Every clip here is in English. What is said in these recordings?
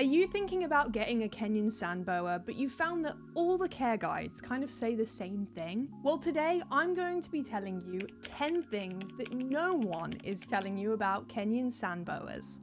Are you thinking about getting a Kenyan sand boa, but you found that all the care guides kind of say the same thing? Well, today I'm going to be telling you 10 things that no one is telling you about Kenyan sand boas.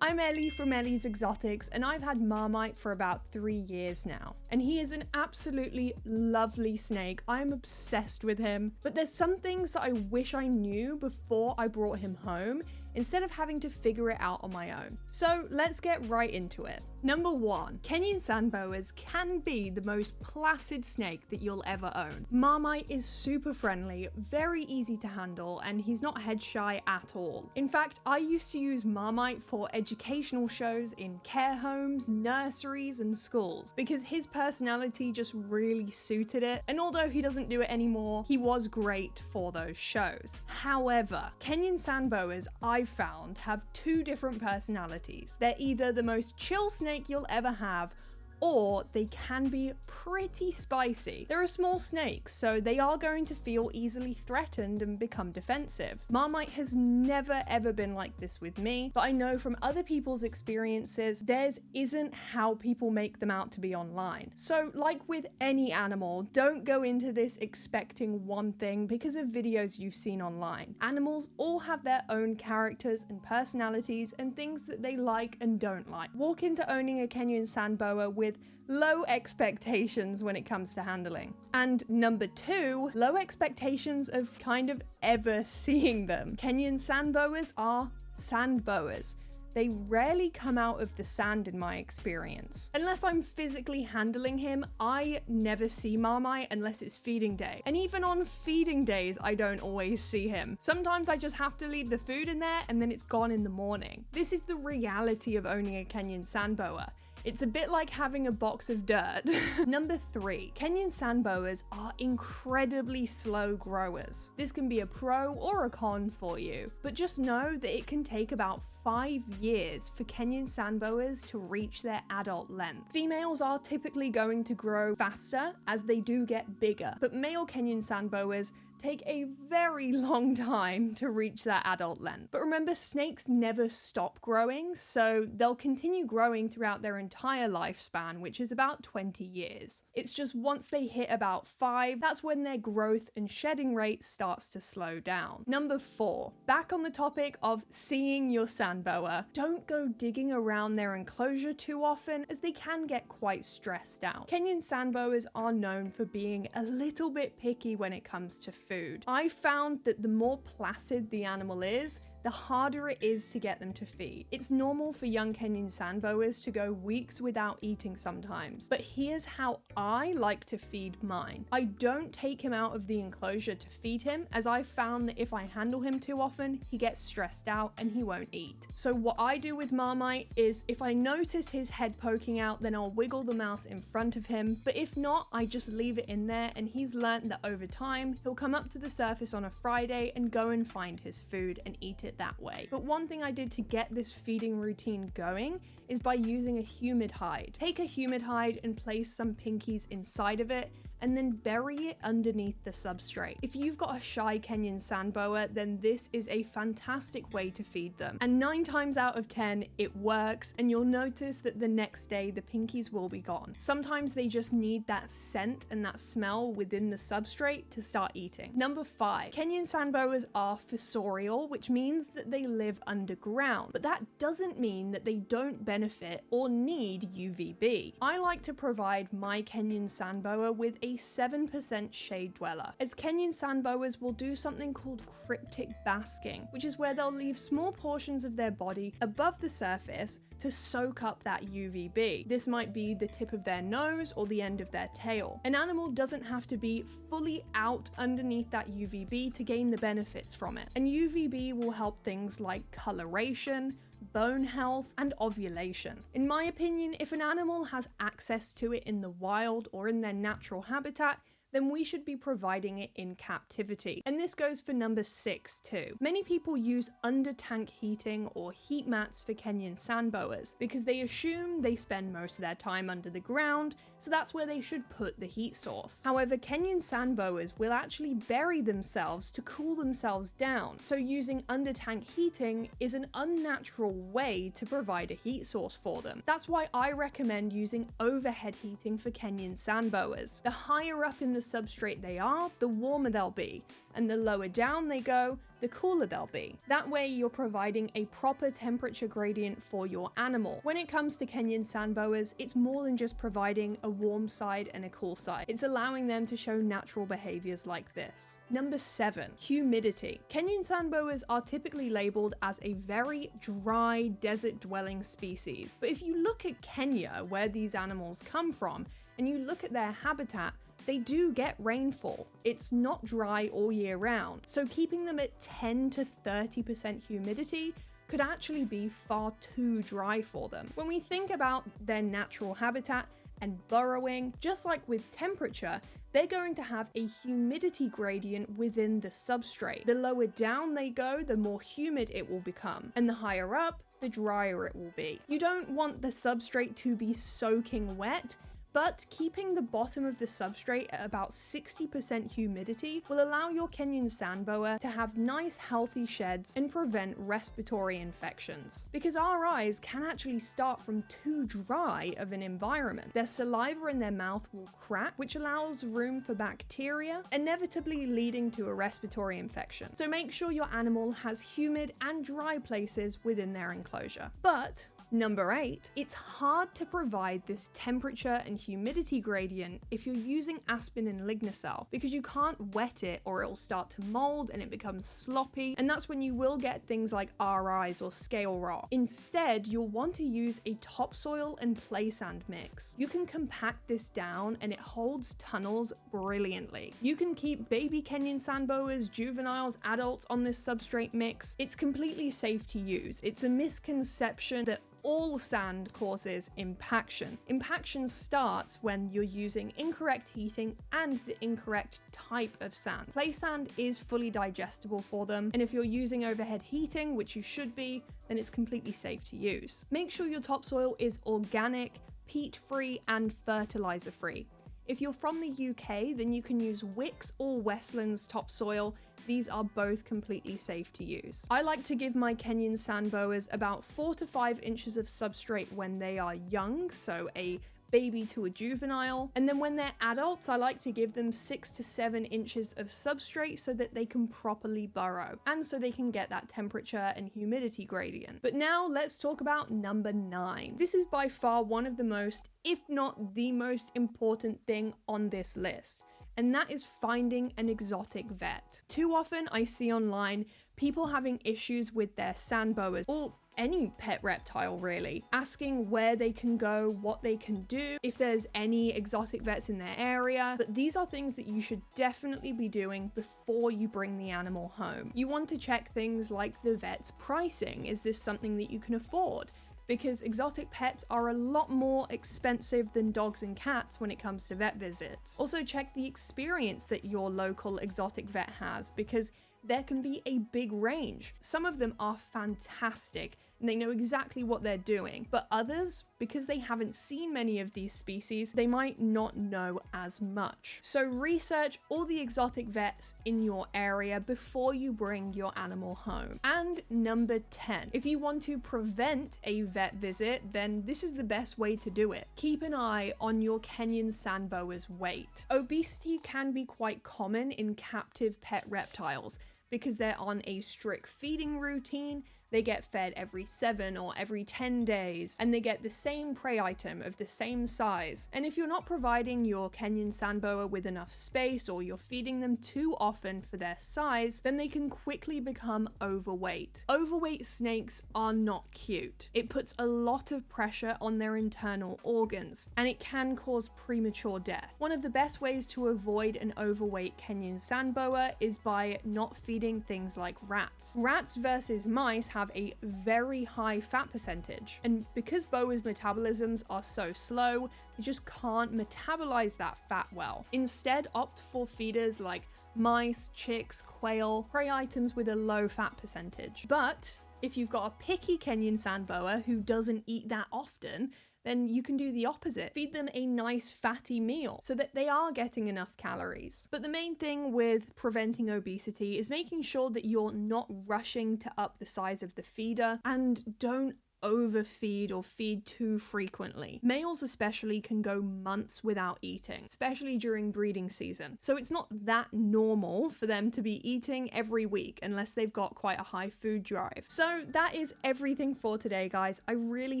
I'm Ellie from Ellie's Exotics, and I've had Marmite for about 3 years now. And he is an absolutely lovely snake. I'm obsessed with him. But there's some things that I wish I knew before I brought him home, instead of having to figure it out on my own. So let's get right into it. Number 1, Kenyan sand boas can be the most placid snake that you'll ever own. Marmite is super friendly, very easy to handle, and he's not head shy at all. In fact, I used to use Marmite for educational shows in care homes, nurseries, and schools, because his personality just really suited it, and although he doesn't do it anymore, he was great for those shows. However, Kenyan sand boas I've found have 2 different personalities. They're either the most chill snake you'll ever have, or they can be pretty spicy. They're a small snake, so they are going to feel easily threatened and become defensive. Marmite has never ever been like this with me, but I know from other people's experiences, theirs isn't how people make them out to be online. So like with any animal, don't go into this expecting one thing because of videos you've seen online. Animals all have their own characters and personalities and things that they like and don't like. Walk into owning a Kenyan sand boa with low expectations when it comes to handling. And number 2, low expectations of kind of ever seeing them. Kenyan sand boas are sand boas. They rarely come out of the sand in my experience. Unless I'm physically handling him, I never see Marmite unless it's feeding day. And even on feeding days, I don't always see him. Sometimes I just have to leave the food in there and then it's gone in the morning. This is the reality of owning a Kenyan sand boa. It's a bit like having a box of dirt. Number 3, Kenyan sand boas are incredibly slow growers. This can be a pro or a con for you, but just know that it can take about 5 years for Kenyan sand boas to reach their adult length. Females are typically going to grow faster as they do get bigger, but male Kenyan sand boas take a very long time to reach that adult length. But remember, snakes never stop growing, so they'll continue growing throughout their entire lifespan, which is about 20 years. It's just once they hit about 5, that's when their growth and shedding rate starts to slow down. Number 4, back on the topic of seeing your sand boa, don't go digging around their enclosure too often, as they can get quite stressed out. Kenyan sand boas are known for being a little bit picky when it comes to food. I found that the more placid the animal is, the harder it is to get them to feed. It's normal for young Kenyan sand boas to go weeks without eating sometimes, but here's how I like to feed mine. I don't take him out of the enclosure to feed him, as I found that if I handle him too often, he gets stressed out and he won't eat. So what I do with Marmite is, if I notice his head poking out, then I'll wiggle the mouse in front of him, but if not, I just leave it in there, and he's learnt that over time, he'll come up to the surface on a Friday and go and find his food and eat it that way. But one thing I did to get this feeding routine going is by using a humid hide. Take a humid hide and place some pinkies inside of it, and then bury it underneath the substrate. If you've got a shy Kenyan sand boa, then this is a fantastic way to feed them. And 9 times out of 10, it works, and you'll notice that the next day the pinkies will be gone. Sometimes they just need that scent and that smell within the substrate to start eating. Number 5, Kenyan sand boas are fossorial, which means that they live underground, but that doesn't mean that they don't benefit or need UVB. I like to provide my Kenyan sand boa with a 7% shade dweller, as Kenyan sand boas will do something called cryptic basking, which is where they'll leave small portions of their body above the surface to soak up that UVB. This might be the tip of their nose or the end of their tail. An animal doesn't have to be fully out underneath that UVB to gain the benefits from it. And UVB will help things like coloration, bone health, and ovulation. In my opinion, if an animal has access to it in the wild or in their natural habitat, then we should be providing it in captivity. And this goes for number 6 too. Many people use under tank heating or heat mats for Kenyan sand boas because they assume they spend most of their time under the ground, so that's where they should put the heat source. However, Kenyan sand boas will actually bury themselves to cool themselves down, so using under tank heating is an unnatural way to provide a heat source for them. That's why I recommend using overhead heating for Kenyan sand boas. The higher up in the substrate they are, the warmer they'll be, and the lower down they go, the cooler they'll be. That way you're providing a proper temperature gradient for your animal. When it comes to Kenyan sand boas, it's more than just providing a warm side and a cool side. It's allowing them to show natural behaviors like this. Number 7, humidity. Kenyan sand boas are typically labeled as a very dry desert dwelling species. But if you look at Kenya, where these animals come from, and you look at their habitat, they do get rainfall. It's not dry all year round, so keeping them at 10 to 30% humidity could actually be far too dry for them. When we think about their natural habitat and burrowing, just like with temperature, they're going to have a humidity gradient within the substrate. The lower down they go, the more humid it will become, and the higher up, the drier it will be. You don't want the substrate to be soaking wet, but keeping the bottom of the substrate at about 60% humidity will allow your Kenyan sand boa to have nice healthy sheds and prevent respiratory infections. Because our eyes can actually start from too dry of an environment. Their saliva in their mouth will crack, which allows room for bacteria, inevitably leading to a respiratory infection. So make sure your animal has humid and dry places within their enclosure. But number 8, it's hard to provide this temperature and humidity gradient if you're using aspen and lignocell, because you can't wet it or it'll start to mold and it becomes sloppy, and that's when you will get things like RIs or scale rot. Instead, you'll want to use a topsoil and play sand mix. You can compact this down and it holds tunnels brilliantly. You can keep baby Kenyan sand boas, juveniles, adults on this substrate mix. It's completely safe to use. It's a misconception that all sand causes impaction. Impaction starts when you're using incorrect heating and the incorrect type of sand. Play sand is fully digestible for them, and if you're using overhead heating, which you should be, then it's completely safe to use. Make sure your topsoil is organic, peat-free, and fertilizer-free. If you're from the UK, then you can use Wicks or Westlands topsoil. These are both completely safe to use. I like to give my Kenyan sand boas about 4 to 5 inches of substrate when they are young, so a baby to a juvenile, and then when they're adults, I like to give them 6 to 7 inches of substrate so that they can properly burrow, and so they can get that temperature and humidity gradient. But now let's talk about number 9. This is by far one of the most, if not the most important thing on this list, and that is finding an exotic vet. Too often I see online people having issues with their sand boas, or any pet reptile really, asking where they can go, what they can do, if there's any exotic vets in their area. But these are things that you should definitely be doing before you bring the animal home. You want to check things like the vet's pricing. Is this something that you can afford? Because exotic pets are a lot more expensive than dogs and cats when it comes to vet visits. Also check the experience that your local exotic vet has, because there can be a big range. Some of them are fantastic and they know exactly what they're doing, but others, because they haven't seen many of these species, they might not know as much. So research all the exotic vets in your area before you bring your animal home. And number 10, if you want to prevent a vet visit, then this is the best way to do it. Keep an eye on your Kenyan sand boa's weight. Obesity can be quite common in captive pet reptiles because they're on a strict feeding routine. They get fed every 7 or every 10 days, and they get the same prey item of the same size. And if you're not providing your Kenyan sand boa with enough space, or you're feeding them too often for their size, then they can quickly become overweight. Overweight snakes are not cute. It puts a lot of pressure on their internal organs, and it can cause premature death. One of the best ways to avoid an overweight Kenyan sand boa is by not feeding things like rats. Rats versus mice have have a very high fat percentage. And because boas' metabolisms are so slow, they just can't metabolize that fat well. Instead, opt for feeders like mice, chicks, quail, prey items with a low fat percentage. But if you've got a picky Kenyan sand boa who doesn't eat that often, then you can do the opposite. Feed them a nice fatty meal so that they are getting enough calories. But the main thing with preventing obesity is making sure that you're not rushing to up the size of the feeder, and don't overfeed or feed too frequently. Males especially can go months without eating, especially during breeding season. So it's not that normal for them to be eating every week unless they've got quite a high food drive. So that is everything for today, guys. I really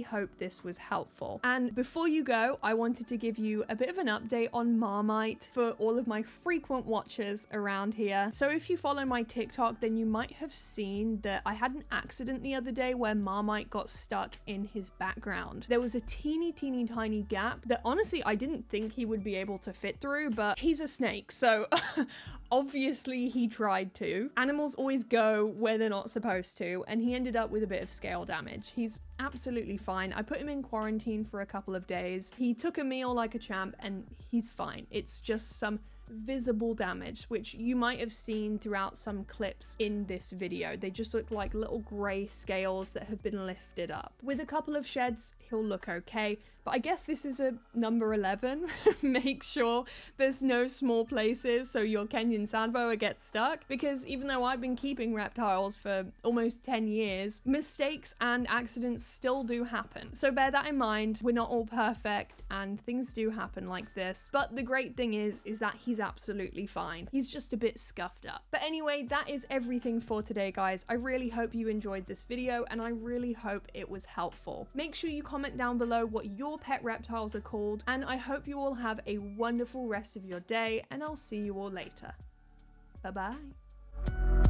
hope this was helpful. And before you go, I wanted to give you a bit of an update on Marmite for all of my frequent watchers around here. So if you follow my TikTok, then you might have seen that I had an accident the other day where Marmite got stuck in his background. There was a teeny tiny gap that honestly I didn't think he would be able to fit through, but he's a snake, so obviously he tried to. Animals always go where they're not supposed to, and he ended up with a bit of scale damage. He's absolutely fine. I put him in quarantine for a couple of days. He took a meal like a champ and he's fine. It's just some visible damage, which you might have seen throughout some clips in this video. They just look like little grey scales that have been lifted up. With a couple of sheds, he'll look okay, but I guess this is a number 11. Make sure there's no small places so your Kenyan sand boa gets stuck, because even though I've been keeping reptiles for almost 10 years, mistakes and accidents still do happen. So bear that in mind. We're not all perfect and things do happen like this, but the great thing is that he's absolutely fine. He's just a bit scuffed up. But anyway, that is everything for today, guys. I really hope you enjoyed this video and I really hope it was helpful. Make sure you comment down below what your pet reptiles are called, and I hope you all have a wonderful rest of your day, and I'll see you all later. Bye bye.